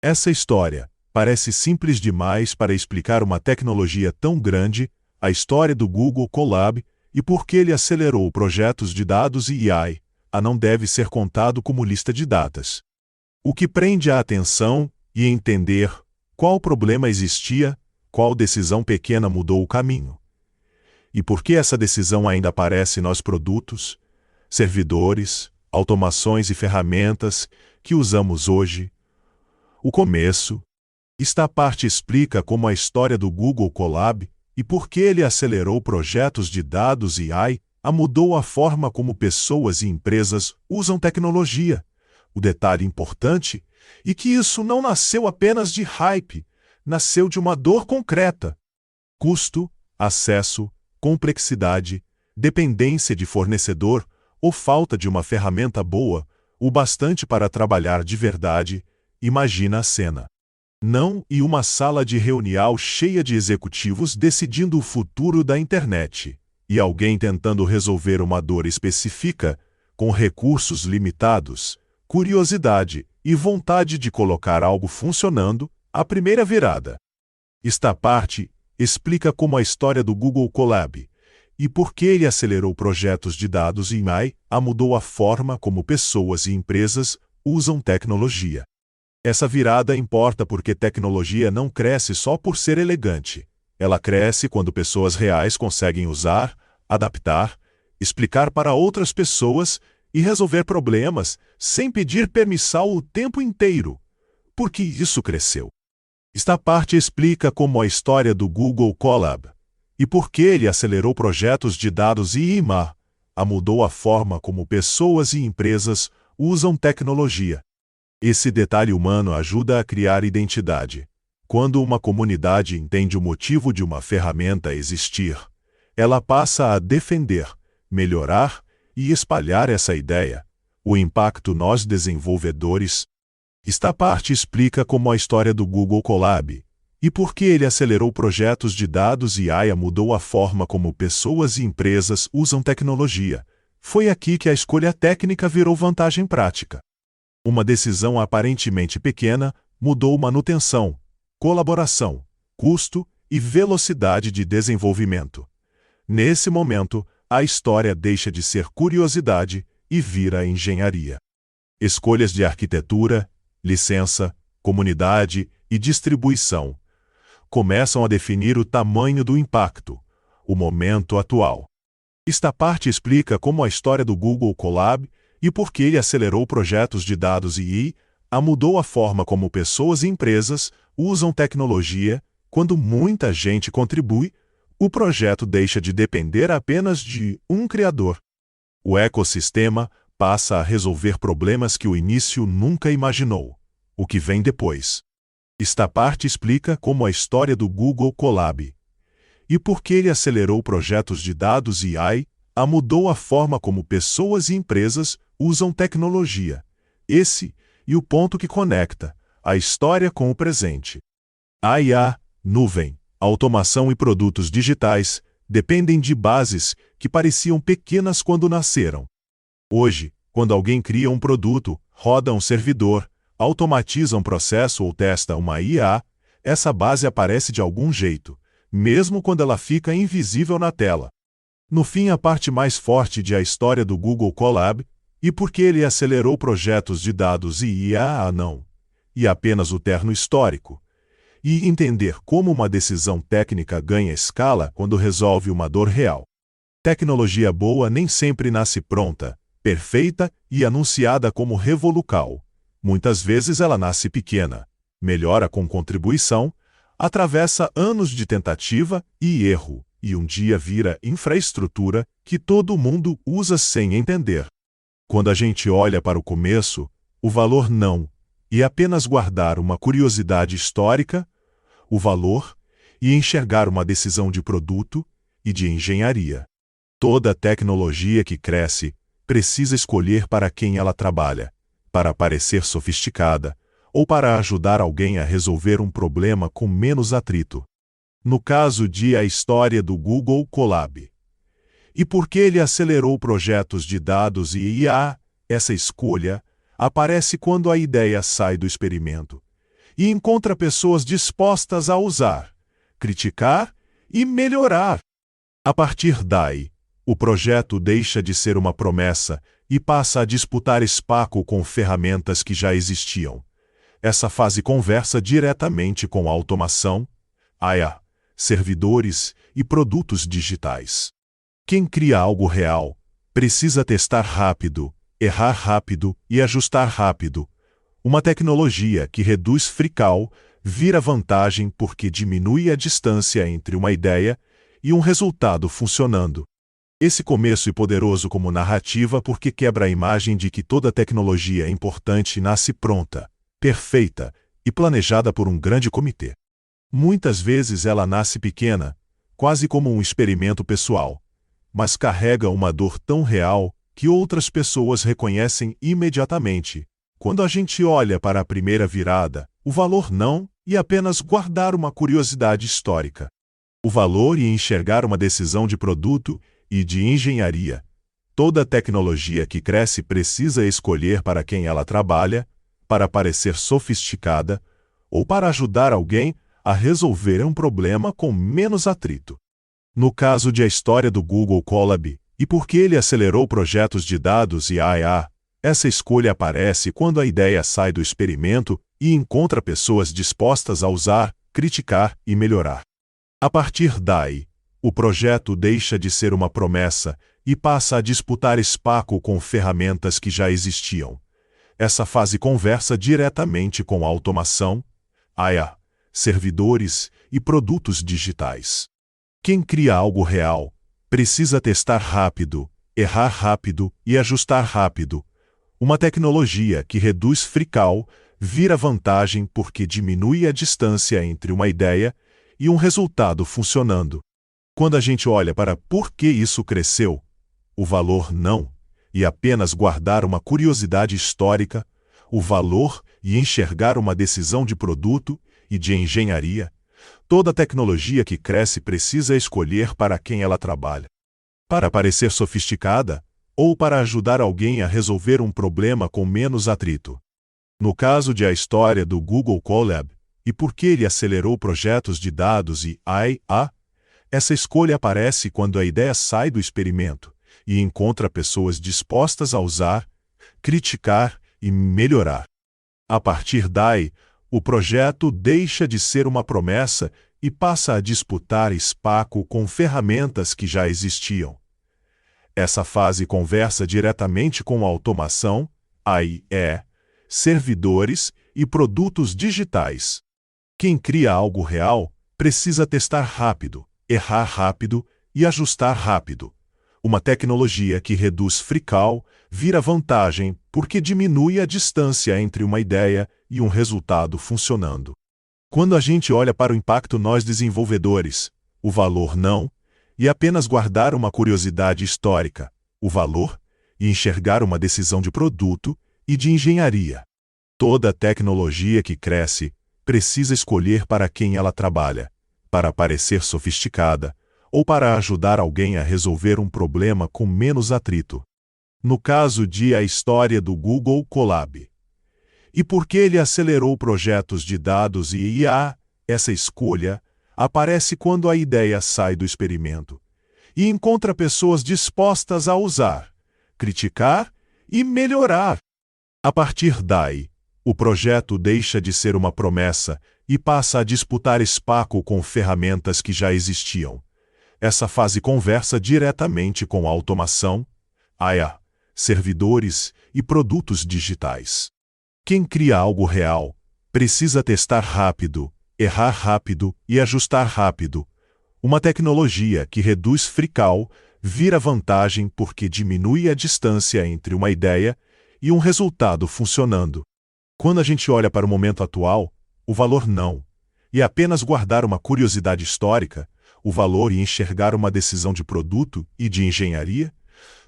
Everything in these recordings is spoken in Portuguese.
Essa história parece simples demais para explicar uma tecnologia tão grande, a história do Google Colab e por que ele acelerou projetos de dados e AI, não deve ser contado como lista de datas. O que prende a atenção e entender qual problema existia, qual decisão pequena mudou o caminho. E por que essa decisão ainda aparece nos produtos, servidores, automações e ferramentas que usamos hoje. O começo. Esta parte explica como a história do Google Colab e por que ele acelerou projetos de dados e AI, mudou a forma como pessoas e empresas usam tecnologia. O detalhe importante é que isso não nasceu apenas de hype, nasceu de uma dor concreta. Custo, acesso, complexidade, dependência de fornecedor ou falta de uma ferramenta boa, o bastante para trabalhar de verdade. Imagina a cena. Não e uma sala de reunião cheia de executivos decidindo o futuro da internet, e alguém tentando resolver uma dor específica, com recursos limitados, curiosidade e vontade de colocar algo funcionando, a primeira virada. Esta parte explica como a história do Google Colab e por que ele acelerou projetos de dados e AI, mudou a forma como pessoas e empresas usam tecnologia. Essa virada importa porque tecnologia não cresce só por ser elegante. Ela cresce quando pessoas reais conseguem usar, adaptar, explicar para outras pessoas e resolver problemas sem pedir permissão o tempo inteiro. Por que isso cresceu? Esta parte explica como a história do Google Colab e por que ele acelerou projetos de dados e IA, mudou a forma como pessoas e empresas usam tecnologia. Esse detalhe humano ajuda a criar identidade. Quando uma comunidade entende o motivo de uma ferramenta existir, ela passa a defender, melhorar e espalhar essa ideia. O impacto nos desenvolvedores. Esta parte explica como a história do Google Colab e por que ele acelerou projetos de dados e AI, mudou a forma como pessoas e empresas usam tecnologia. Foi aqui que a escolha técnica virou vantagem prática. Uma decisão aparentemente pequena mudou manutenção, colaboração, custo e velocidade de desenvolvimento. Nesse momento, a história deixa de ser curiosidade e vira engenharia. Escolhas de arquitetura, licença, comunidade e distribuição começam a definir o tamanho do impacto, o momento atual. Esta parte explica como a história do Google Colab e por que ele acelerou projetos de dados e IA, mudou a forma como pessoas e empresas usam tecnologia. Quando muita gente contribui, o projeto deixa de depender apenas de um criador. O ecossistema passa a resolver problemas que o início nunca imaginou. O que vem depois. Esta parte explica como a história do Google Colab e por que ele acelerou projetos de dados e AI, mudou a forma como pessoas e empresas usam tecnologia. Esse é o ponto que conecta a história com o presente. A IA, nuvem, automação e produtos digitais dependem de bases que pareciam pequenas quando nasceram. Hoje, quando alguém cria um produto, roda um servidor, automatiza um processo ou testa uma IA, essa base aparece de algum jeito, mesmo quando ela fica invisível na tela. No fim, a parte mais forte de a história do Google Colab e por que ele acelerou projetos de dados e IA não, e apenas o terno histórico, e entender como uma decisão técnica ganha escala quando resolve uma dor real. Tecnologia boa nem sempre nasce pronta, perfeita e anunciada como revolucal. Muitas vezes ela nasce pequena, melhora com contribuição, atravessa anos de tentativa e erro, e um dia vira infraestrutura que todo mundo usa sem entender. Quando a gente olha para o começo, o valor não, e apenas guardar uma curiosidade histórica, o valor, e enxergar uma decisão de produto e de engenharia. Toda tecnologia que cresce precisa escolher para quem ela trabalha, para parecer sofisticada, ou para ajudar alguém a resolver um problema com menos atrito. No caso de a história do Google Colab. E por que ele acelerou projetos de dados e IA, essa escolha aparece quando a ideia sai do experimento e encontra pessoas dispostas a usar, criticar e melhorar. A partir daí, o projeto deixa de ser uma promessa e passa a disputar espaço com ferramentas que já existiam. Essa fase conversa diretamente com a automação, IA, servidores e produtos digitais. Quem cria algo real precisa testar rápido, errar rápido e ajustar rápido. Uma tecnologia que reduz fricção vira vantagem porque diminui a distância entre uma ideia e um resultado funcionando. Esse começo é poderoso como narrativa porque quebra a imagem de que toda tecnologia importante nasce pronta, perfeita e planejada por um grande comitê. Muitas vezes ela nasce pequena, quase como um experimento pessoal, mas carrega uma dor tão real que outras pessoas reconhecem imediatamente. Quando a gente olha para a primeira virada, o valor não e apenas guardar uma curiosidade histórica. O valor e enxergar uma decisão de produto e de engenharia. Toda tecnologia que cresce precisa escolher para quem ela trabalha, para parecer sofisticada ou para ajudar alguém a resolver um problema com menos atrito. No caso de a história do Google Colab, e porque ele acelerou projetos de dados e IA, essa escolha aparece quando a ideia sai do experimento e encontra pessoas dispostas a usar, criticar e melhorar. A partir daí, o projeto deixa de ser uma promessa e passa a disputar espaço com ferramentas que já existiam. Essa fase conversa diretamente com a automação, IA, servidores e produtos digitais. Quem cria algo real precisa testar rápido, errar rápido e ajustar rápido. Uma tecnologia que reduz fricção vira vantagem porque diminui a distância entre uma ideia e um resultado funcionando. Quando a gente olha para por que isso cresceu, o valor não, e apenas guardar uma curiosidade histórica, o valor e enxergar uma decisão de produto e de engenharia, toda tecnologia que cresce precisa escolher para quem ela trabalha. Para parecer sofisticada, ou para ajudar alguém a resolver um problema com menos atrito. No caso de a história do Google Colab, e porque ele acelerou projetos de dados e IA, essa escolha aparece quando a ideia sai do experimento e encontra pessoas dispostas a usar, criticar e melhorar. A partir daí, o projeto deixa de ser uma promessa e passa a disputar espaço com ferramentas que já existiam. Essa fase conversa diretamente com a automação, AI, servidores e produtos digitais. Quem cria algo real precisa testar rápido, errar rápido e ajustar rápido. Uma tecnologia que reduz fricção vira vantagem porque diminui a distância entre uma ideia e um resultado funcionando. Quando a gente olha para o impacto nós desenvolvedores, o valor não, e apenas guardar uma curiosidade histórica, o valor, e enxergar uma decisão de produto e de engenharia. Toda tecnologia que cresce precisa escolher para quem ela trabalha, para parecer sofisticada, ou para ajudar alguém a resolver um problema com menos atrito. No caso de a história do Google Colab. E porque ele acelerou projetos de dados e IA, essa escolha aparece quando a ideia sai do experimento e encontra pessoas dispostas a usar, criticar e melhorar. A partir daí, o projeto deixa de ser uma promessa e passa a disputar espaço com ferramentas que já existiam. Essa fase conversa diretamente com a automação, IA, servidores e produtos digitais. Quem cria algo real precisa testar rápido, errar rápido e ajustar rápido. Uma tecnologia que reduz fricção vira vantagem porque diminui a distância entre uma ideia e um resultado funcionando. Quando a gente olha para o momento atual, o valor não, e apenas guardar uma curiosidade histórica, o valor e enxergar uma decisão de produto e de engenharia,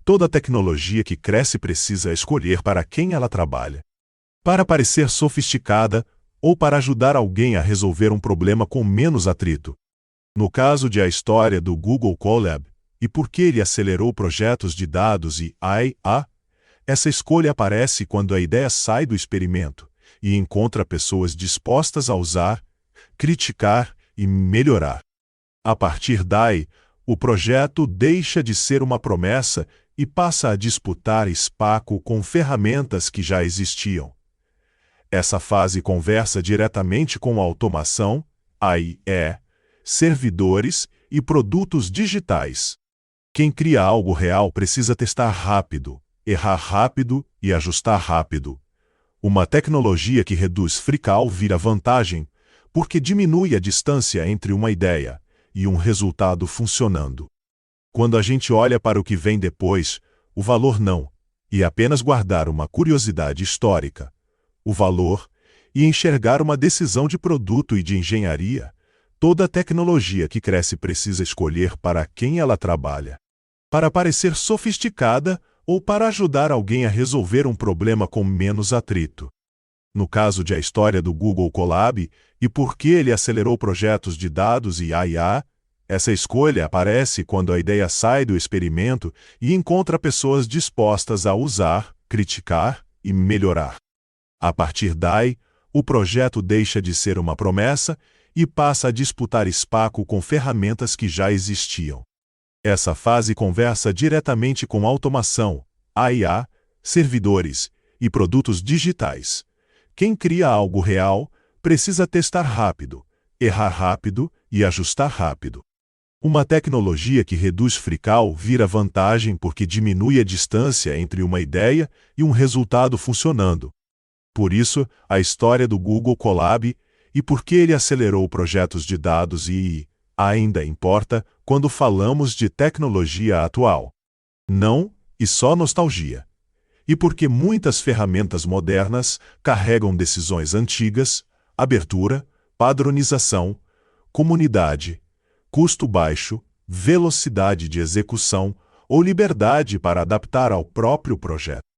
toda tecnologia que cresce precisa escolher para quem ela trabalha. Para parecer sofisticada ou para ajudar alguém a resolver um problema com menos atrito. No caso de a história do Google Colab, e porque ele acelerou projetos de dados e IA, essa escolha aparece quando a ideia sai do experimento e encontra pessoas dispostas a usar, criticar e melhorar. A partir daí, o projeto deixa de ser uma promessa e passa a disputar espaço com ferramentas que já existiam. Essa fase conversa diretamente com a automação, AIE, servidores e produtos digitais. Quem cria algo real precisa testar rápido, errar rápido e ajustar rápido. Uma tecnologia que reduz fricção vira vantagem, porque diminui a distância entre uma ideia e um resultado funcionando. Quando a gente olha para o que vem depois, o valor não, e apenas guardar uma curiosidade histórica. O valor e enxergar uma decisão de produto e de engenharia. Toda tecnologia que cresce precisa escolher para quem ela trabalha. Para parecer sofisticada ou para ajudar alguém a resolver um problema com menos atrito. No caso de a história do Google Colab e por que ele acelerou projetos de dados e IA, essa escolha aparece quando a ideia sai do experimento e encontra pessoas dispostas a usar, criticar e melhorar. A partir daí, o projeto deixa de ser uma promessa e passa a disputar espaço com ferramentas que já existiam. Essa fase conversa diretamente com automação, AIA, servidores e produtos digitais. Quem cria algo real precisa testar rápido, errar rápido e ajustar rápido. Uma tecnologia que reduz fricção vira vantagem porque diminui a distância entre uma ideia e um resultado funcionando. Por isso, a história do Google Colab e por que ele acelerou projetos de dados e ainda importa quando falamos de tecnologia atual. Não, e só nostalgia. E porque muitas ferramentas modernas carregam decisões antigas, abertura, padronização, comunidade, custo baixo, velocidade de execução ou liberdade para adaptar ao próprio projeto.